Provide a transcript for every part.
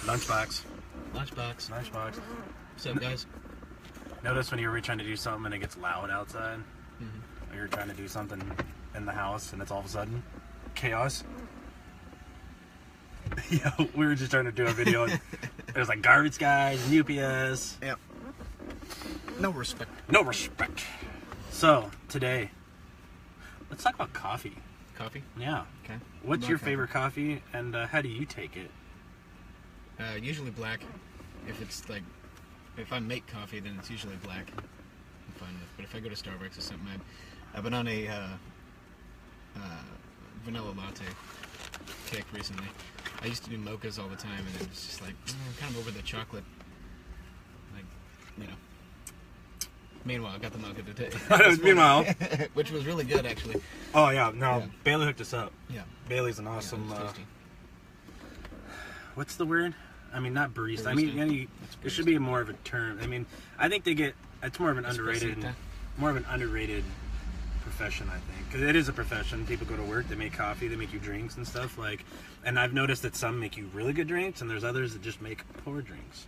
Lunchbox. Lunchbox. What's up, guys? Notice when you're trying to do something and it gets loud outside? Or you're trying to do something in the house and it's all of a sudden chaos? Yeah, we were just trying to do a video and there's like garbage guys and UPS. Yep. No respect. No respect. So, today, let's talk about coffee. Coffee? Yeah. Okay. What's your favorite coffee and how do you take it? Usually black. If I make coffee, then it's usually black. I'm fine with. But if I go to Starbucks or something, I've been on a vanilla latte kick recently. I used to do mochas all the time, and it was just like I'm kind of over the chocolate. Meanwhile, I got the mocha today. Meanwhile, which was really good actually. Oh yeah, no, yeah. Bailey hooked us up. Yeah, Bailey's an awesome. Yeah, what's the word? I mean, not barista. I mean, it should be more of a term. I mean, I think it's more of an underrated profession. I think because it is a profession. People go to work, they make coffee, they make you drinks and stuff like. And I've noticed that some make you really good drinks, and there's others that just make poor drinks.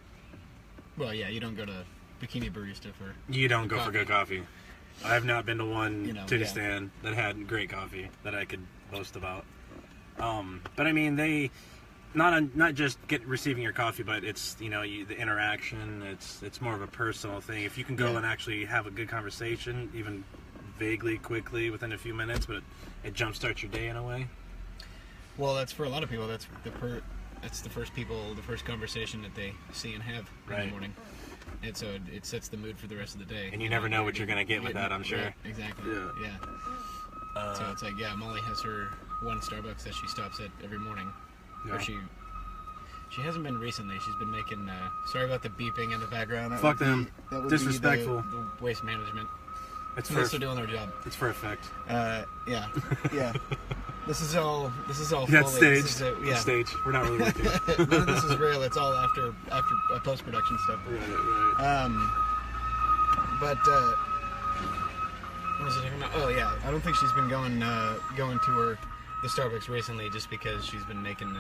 Well, yeah, you don't go to Bikini Barista for. You don't go for good coffee. I have not been to one stand that had great coffee that I could boast about. But I mean, they. Not just receiving your coffee, but it's the interaction. It's more of a personal thing. If you can go and actually have a good conversation, even vaguely, quickly, within a few minutes, but it jumpstarts your day in a way. Well, that's for a lot of people. That's the first conversation that they see and have in the morning, and so it sets the mood for the rest of the day. And you never know what you're gonna get with that, I'm sure. Right, exactly. Yeah. So it's like Molly has her one Starbucks that she stops at every morning. Yeah. Or she hasn't been recently. She's been making. Sorry about the beeping in the background. Fuck them. Disrespectful. The waste management. It's they're doing their job. It's for effect. Yeah. This is all. Yeah, fully, staged. Staged. We're not really working. None of this is real. It's all after post production stuff. Right. But what was I talking about? Oh yeah, I don't think she's been going to the Starbucks recently just because she's been making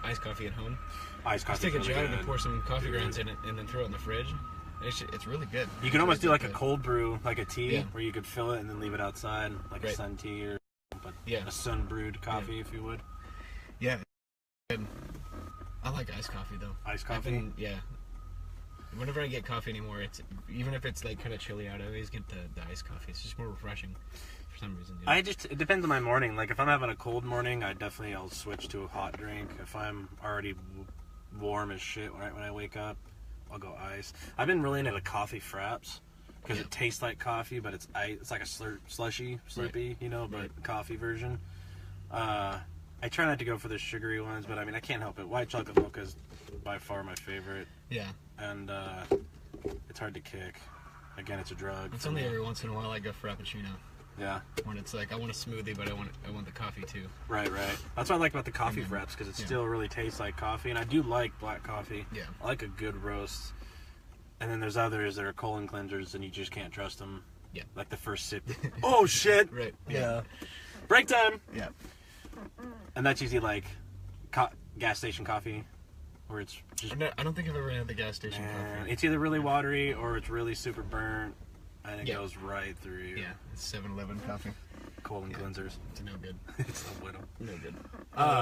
iced coffee at home. Iced coffee. Just take a jug and pour some coffee grounds in it and then throw it in the fridge. It's really good. You can almost do like a cold brew, like a tea, where you could fill it and then leave it outside, like a sun tea or a sun brewed coffee, if you would. Yeah. I like iced coffee though. Iced coffee? Yeah. Whenever I get coffee anymore, even if it's like kind of chilly out, I always get the iced coffee. It's just more refreshing. For some reason. It depends on my morning. Like if I'm having a cold morning, I'll switch to a hot drink. If I'm already warm as shit right when I wake up, I'll go ice. I've been really into the coffee fraps because it tastes like coffee, but it's like a slurpy, but coffee version. I try not to go for the sugary ones, but I mean I can't help it. White chocolate mocha is by far my favorite. Yeah. And it's hard to kick. Again, it's a drug. It's only every once in a while I go frappuccino. Yeah. When it's like I want a smoothie, but I want the coffee too. Right. That's what I like about the coffee fraps because it still really tastes like coffee, and I do like black coffee. Yeah. I like a good roast. And then there's others that are colon cleansers, and you just can't trust them. Yeah. Like the first sip. Oh shit. Right. Yeah. Break time. Yeah. And that's usually like gas station coffee, where it's just. I don't think I've ever had the gas station coffee. It's either really watery or it's really super burnt. And it goes right through you. Yeah, it's 7-Eleven coffee. Colon cleansers. It's no good. It's no bueno. No good.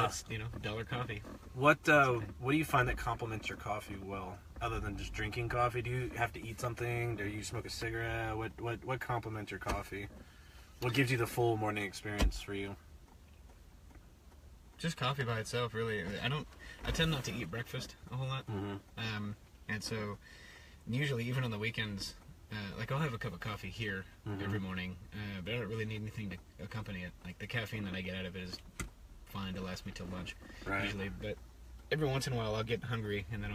It's, dollar coffee. What do you find that complements your coffee well? Other than just drinking coffee, do you have to eat something? Do you smoke a cigarette? What complements your coffee? What gives you the full morning experience for you? Just coffee by itself, really. I tend not to eat breakfast a whole lot. Mm-hmm. And so, usually, even on the weekends, I'll have a cup of coffee here every morning, but I don't really need anything to accompany it. Like the caffeine that I get out of it is fine to last me till lunch, usually. But every once in a while I'll get hungry, and then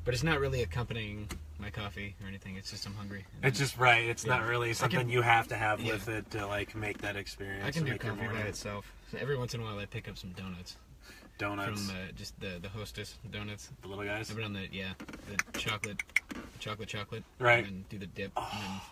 but it's not really accompanying my coffee or anything. It's just I'm hungry. It's just It's not really something you have to have with it to make that experience. I can do coffee by itself. So every once in a while I pick up some donuts. Donuts. From just the Hostess donuts. The little guys. I've been on the chocolate. Right. And then do the dip. Oh.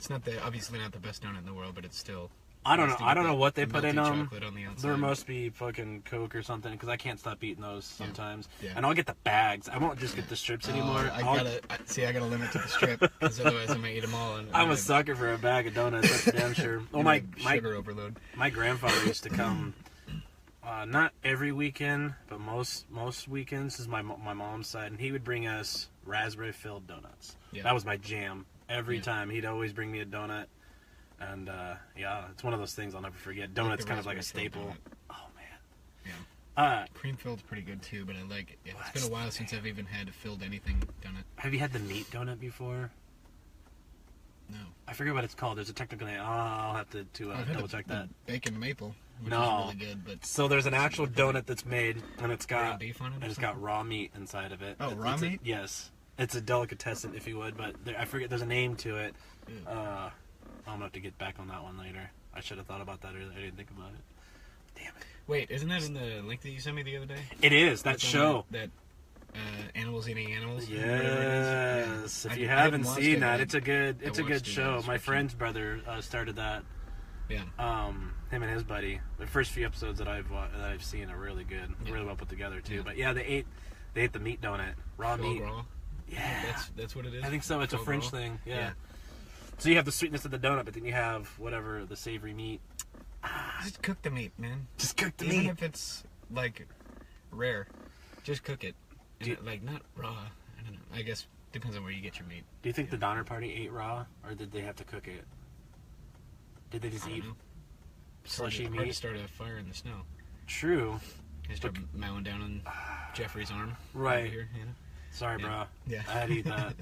And then it's obviously not the best donut in the world, but it's still I don't know. Frosting I don't with know what they the put in melted them. chocolate on the outside. There must be fucking Coke or something because I can't stop eating those sometimes. Yeah. And I'll get the bags. I won't just get the strips anymore. I gotta limit to the strip because otherwise I might eat them all. And I'm a sucker for a bag of donuts. That's for damn sure. Well, my sugar overload. My grandfather used to come. Not every weekend, but most weekends. This is my mom's side, and he would bring us raspberry-filled donuts. Yeah. That was my jam. Every time, he'd always bring me a donut, and it's one of those things I'll never forget. Donuts kind of like a staple. Donut. Oh man. Yeah. Cream-filled's pretty good too, but I like it. Yeah, it's been a while since I've even had filled anything donut. Have you had the meat donut before? No. I forget what it's called. There's a technical name. I'll have to double check that. Bacon maple. Which no. is really good, but so there's an actual donut that's made, and it's got raw beef on it. And it's got raw meat inside of it. Oh, raw meat? Yes, it's a delicatessen, if you would, but I forget. There's a name to it. I'm gonna have to get back on that one later. I should have thought about that earlier. I didn't think about it. Damn it. Wait, isn't that in the link that you sent me the other day? It is that show. That animals eating animals. Yes. If you haven't seen that, it's a good show. My friend's brother started that. Yeah. Him and his buddy. The first few episodes that I've seen are really good, really well put together too. But yeah, they ate the meat donut, raw meat. Raw. Yeah, that's what it is. I think so. It's a French thing. Yeah. So you have the sweetness of the donut, but then you have whatever the savory meat. Just cook the meat, man. Just cook the meat. Even if it's like rare, just cook it. Like not raw. I don't know. I guess depends on where you get your meat. Do you think the Donner Party ate raw, or did they have to cook it? Did they just eat slushy meat? Hard to start a fire in the snow. True. They start mowing down on Jeffrey's arm. Right. Here, you know? Sorry, bro. Yeah. I had to eat that.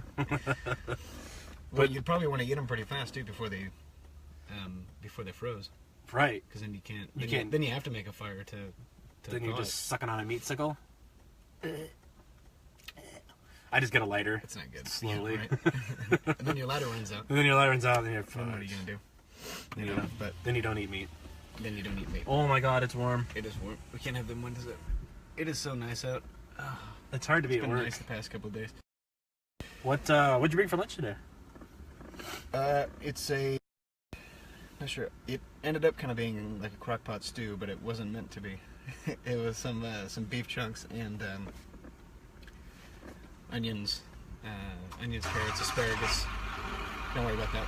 But you'd probably want to eat them pretty fast too before they froze. Right. Because then you can't. Then you have to make a fire to then you're just sucking on a meat sickle. I just get a lighter. It's not good. Slowly. Yeah, right? And then your lighter runs out. And then your lighter runs out, and you're then what are you gonna do? Then you don't eat meat. Then you don't eat meat. Oh my God, it's warm. It is warm. We can't have them windows up. It is so nice out. It's hard to be at work. It's been nice the past couple of days. What'd you bring for lunch today? It's a. Not sure. It ended up kind of being like a crock pot stew, but it wasn't meant to be. It was some beef chunks and onions, carrots, asparagus. Don't worry about that.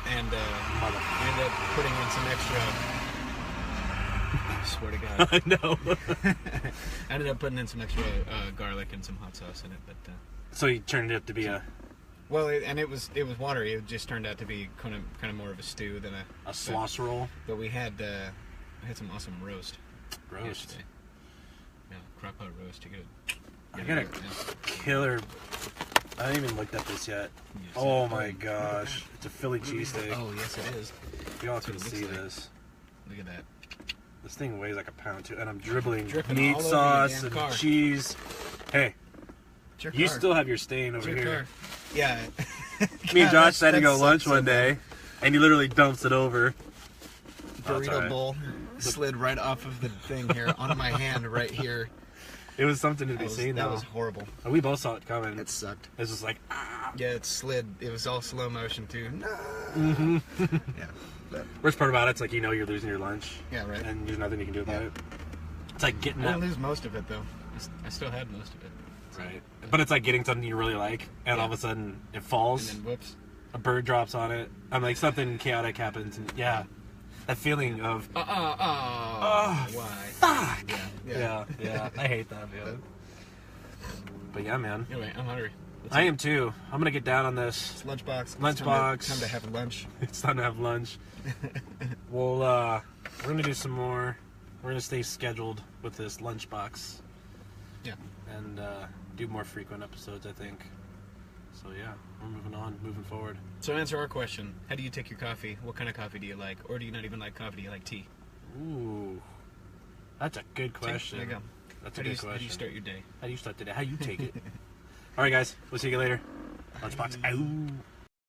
And I ended up putting in some extra. I swear to God. I know. I ended up putting in some extra garlic and some hot sauce in it, but. So you turned it up to be a. Well, it was watery. It just turned out to be kind of more of a stew than a sauce roll. But we had some awesome roast. Roast. Yeah, crock pot roast. I got a killer. I haven't even looked at this yet. Oh my gosh, it's a Philly cheesesteak. Oh yes, it is. Y'all can see this. Look at that. This thing weighs like a pound too, and I'm dribbling meat sauce and cheese. Hey, you still have your stain over here. Car. Yeah. Me and Josh had to go lunch one day, and he literally dumps it over. Burrito bowl slid right off of the thing here onto my hand right here. It was something to be seen. That was horrible. We both saw it coming. It sucked. It was just like, ah. Yeah, it slid. It was all slow motion too. No. Mm-hmm. Yeah. But worst part about it's like you're losing your lunch. Yeah, right. And there's nothing you can do about it. It's like getting. I didn't lose most of it though. I still had most of it. Right. But it's like getting something you really like, and all of a sudden it falls. And then whoops. A bird drops on it. I'm like, something chaotic happens, and that feeling of. Why? Fuck. Yeah. Yeah. I hate that feeling. But yeah, man. Anyway, I'm hungry. I am too. I'm gonna get down on this. It's lunchbox. Lunchbox. Time to have lunch. It's time to have lunch. We're gonna do some more. We're gonna stay scheduled with this lunchbox. Yeah. And do more frequent episodes, I think. So yeah, we're moving forward. So answer our question: how do you take your coffee? What kind of coffee do you like, or do you not even like coffee? Do you like tea? Ooh, that's a good question. There you go. That's a good question. How do you start your day? How do you start today? How do you take it? All right, guys. We'll see you later. Lunchbox. Ow.